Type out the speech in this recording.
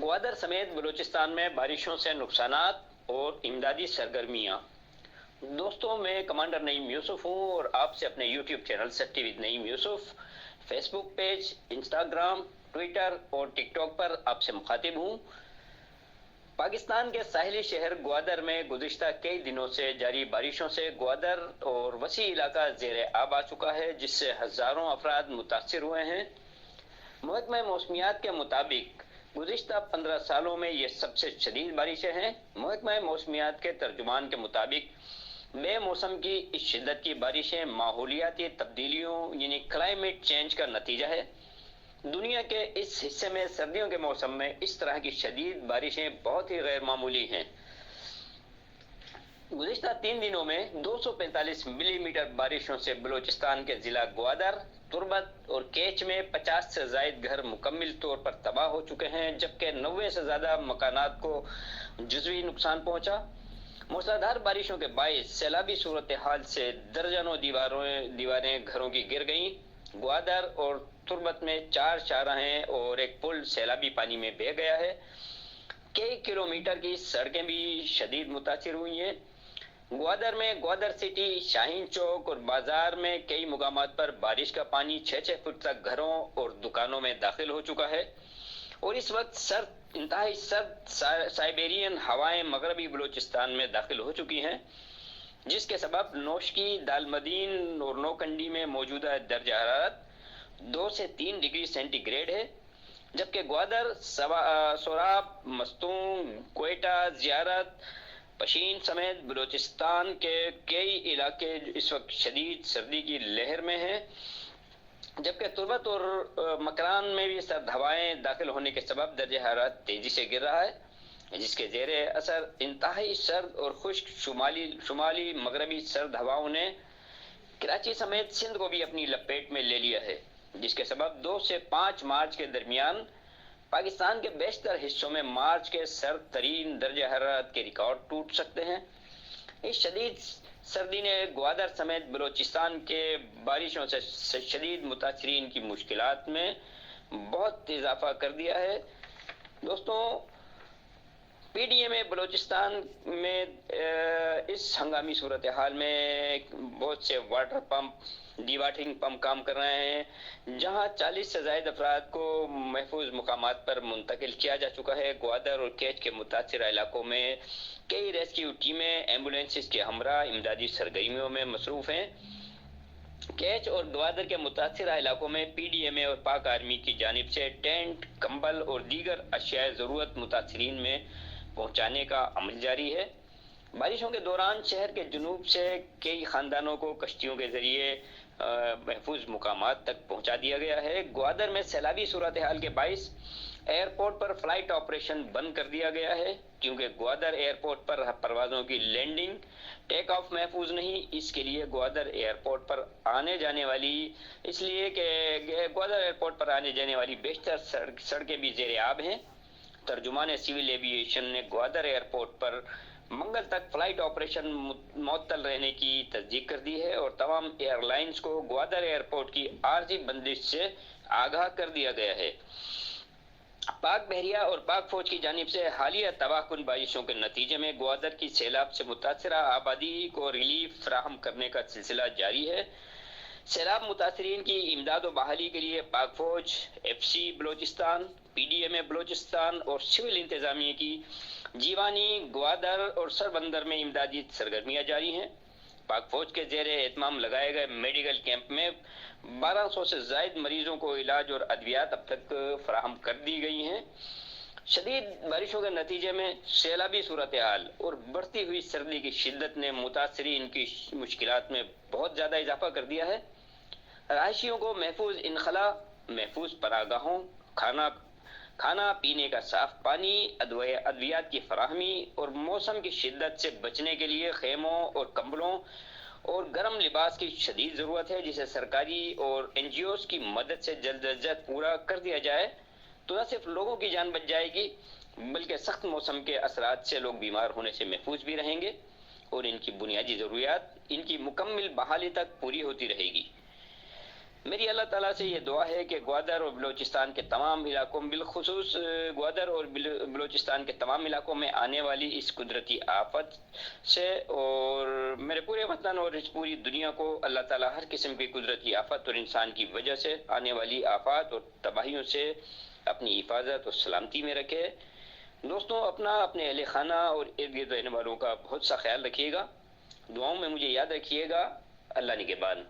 گوادر سمیت بلوچستان میں بارشوں سے نقصانات اور امدادی سرگرمیاں۔ دوستوں، میں کمانڈر نعیم یوسف ہوں اور آپ سے اپنے YouTube channel city with Naeem Yousuf, Facebook page, Instagram, Twitter اور ٹک ٹاک پر آپ سے مخاطب ہوں۔ پاکستان کے ساحلی شہر گوادر میں گزشتہ کئی دنوں سے جاری بارشوں سے گوادر اور وسیع علاقہ زیر آب آ چکا ہے، جس سے ہزاروں افراد متاثر ہوئے ہیں۔ محکمہ موسمیات کے مطابق گزشتہ 15 سالوں میں یہ سب سے شدید بارشیں ہیں۔ محکمہ موسمیات کے ترجمان کے مطابق بے موسم کی اس شدت کی بارشیں ماحولیاتی تبدیلیوں یعنی کلائمیٹ چینج کا نتیجہ ہے۔ دنیا کے اس حصے میں سردیوں کے موسم میں اس طرح کی شدید بارشیں بہت ہی غیر معمولی ہیں۔ گزشتہ 3 دنوں میں 245 ملی میٹر بارشوں سے بلوچستان کے ضلع گوادر، تربت اور کیچ میں 50 سے زائد گھر مکمل طور پر تباہ ہو چکے ہیں، جبکہ 90 سے زیادہ مکانات کو جزوی نقصان پہنچا۔ موسلادھار بارشوں کے باعث سیلابی صورتحال سے درجنوں دیواریں گھروں کی گر گئیں۔ گوادر اور تربت میں 4 چہارراہیں اور ایک پل سیلابی پانی میں بہہ گیا ہے۔ کئی کلومیٹر کی سڑکیں بھی شدید متاثر ہوئی ہیں۔ گوادر میں گوادر سٹی، شاہین چوک اور بازار میں کئی مقامات پر بارش کا پانی 6 فٹ تک گھروں اور دکانوں میں داخل ہو چکا ہے، اور اس وقت انتہائی سرد سائبیرین ہوائیں مغربی بلوچستان میں داخل ہو چکی ہیں، جس کے سبب نوشکی، دالمدین اور نوکنڈی میں موجودہ درجہ حرارت 2 سے 3 ڈگری سینٹی گریڈ ہے، جبکہ گوادر، سوراب، مستونگ، کوئٹہ، زیارت، پشین سمیت بلوچستان کے کئی علاقے اس وقت شدید سردی کی لہر میں ہیں، جبکہ تربت اور مکران میں بھی سرد ہوائیں داخل ہونے کے سبب درجہ حرارت تیزی سے گر رہا ہے، جس کے زیر اثر انتہائی سرد اور خشک شمالی مغربی سرد ہواؤں نے کراچی سمیت سندھ کو بھی اپنی لپیٹ میں لے لیا ہے، جس کے سبب 2 سے 5 مارچ کے درمیان پاکستان کے بیشتر حصوں میں مارچ کے سرد ترین درجہ حرارت کے ریکارڈ ٹوٹ سکتے ہیں۔ اس شدید سردی نے گوادر سمیت بلوچستان کے بارشوں سے شدید متاثرین کی مشکلات میں بہت اضافہ کر دیا ہے۔ دوستوں، پی ڈی ایم بلوچستان میں اس ہنگامی صورتحال میں بہت سے water pump, dewatering pump کام کر رہے ہیں، جہاں 40 سے زائد افراد کو محفوظ مقامات پر منتقل کیا جا چکا ہے۔ گوادر اور کیچ کے متاثرہ علاقوں میں کئی ریسکیو ٹیمیں ایمبولینسز کے ہمراہ امدادی سرگرمیوں میں مصروف ہیں۔ کیچ اور گوادر کے متاثرہ علاقوں میں پی ڈی ایم اے اور پاک آرمی کی جانب سے ٹینٹ، کمبل اور دیگر اشیاء ضرورت متاثرین میں پہنچانے کا عمل جاری ہے۔ بارشوں کے دوران شہر کے جنوب سے کئی خاندانوں کو کشتیوں کے ذریعے محفوظ مقامات تک پہنچا دیا گیا ہے۔ گوادر میں سیلابی صورتحال کے باعث ایئرپورٹ پر فلائٹ آپریشن بند کر دیا گیا ہے، کیونکہ گوادر ایئرپورٹ پر پروازوں کی لینڈنگ، ٹیک آف محفوظ نہیں۔ اس کے لیے گوادر ایئرپورٹ پر آنے جانے والی بیشتر سڑکیں بھی زیر آب ہیں۔ ترجمان سول ایوییشن نے گوادر ایئرپورٹ پر منگل تک فلائٹ آپریشن معطل رہنے کی تصدیق کر دی ہے، اور تمام ایئر لائنز کو گوادر ایئرپورٹ کی عارضی بندش سے آگاہ کر دیا گیا ہے۔ پاک بحریہ اور پاک فوج کی جانب سے حالیہ تباہ کن بارشوں کے نتیجے میں گوادر کی سیلاب سے متاثرہ آبادی کو ریلیف فراہم کرنے کا سلسلہ جاری ہے۔ سیلاب متاثرین کی امداد و بحالی کے لیے پاک فوج، F C Balochistan, P D M A Balochistan اور سول انتظامیہ کی جیوانی، گوادر اور سربندر میں امدادی سرگرمیاں جاری ہیں۔ پاک فوج کے زیر اہتمام لگائے گئے میڈیکل کیمپ میں 1200 سے زائد مریضوں کو علاج اور ادویات اب تک فراہم کر دی گئی ہیں۔ شدید بارشوں کے نتیجے میں سیلابی صورتحال اور بڑھتی ہوئی سردی کی شدت نے متاثرین کی مشکلات میں بہت زیادہ اضافہ کر دیا ہے۔ رہائشیوں کو محفوظ انخلا، محفوظ پناہگاہوں، کھانا پینے کا صاف پانی، ادویات کی فراہمی اور موسم کی شدت سے بچنے کے لیے خیموں اور کمبلوں اور گرم لباس کی شدید ضرورت ہے، جسے سرکاری اور این جی اوز کی مدد سے جلد از جلد پورا کر دیا جائے تو نہ صرف لوگوں کی جان بچ جائے گی، بلکہ سخت موسم کے اثرات سے لوگ بیمار ہونے سے محفوظ بھی رہیں گے، اور ان کی بنیادی ضروریات ان کی مکمل بحالی تک پوری ہوتی رہے گی۔ میری اللہ تعالیٰ سے یہ دعا ہے کہ گوادر اور بلوچستان کے تمام علاقوں، بالخصوص گوادر اور بلوچستان کے تمام علاقوں میں آنے والی اس قدرتی آفت سے، اور میرے پورے وطن اور اس پوری دنیا کو اللہ تعالیٰ ہر قسم کی قدرتی آفت اور انسان کی وجہ سے آنے والی آفات اور تباہیوں سے اپنی حفاظت اور سلامتی میں رکھے۔ دوستوں، اپنا، اپنے اہل خانہ اور ارد گرد رہنے والوں کا بہت سا خیال رکھیے گا، دعاؤں میں مجھے یاد رکھیے گا۔ اللہ نگہبان۔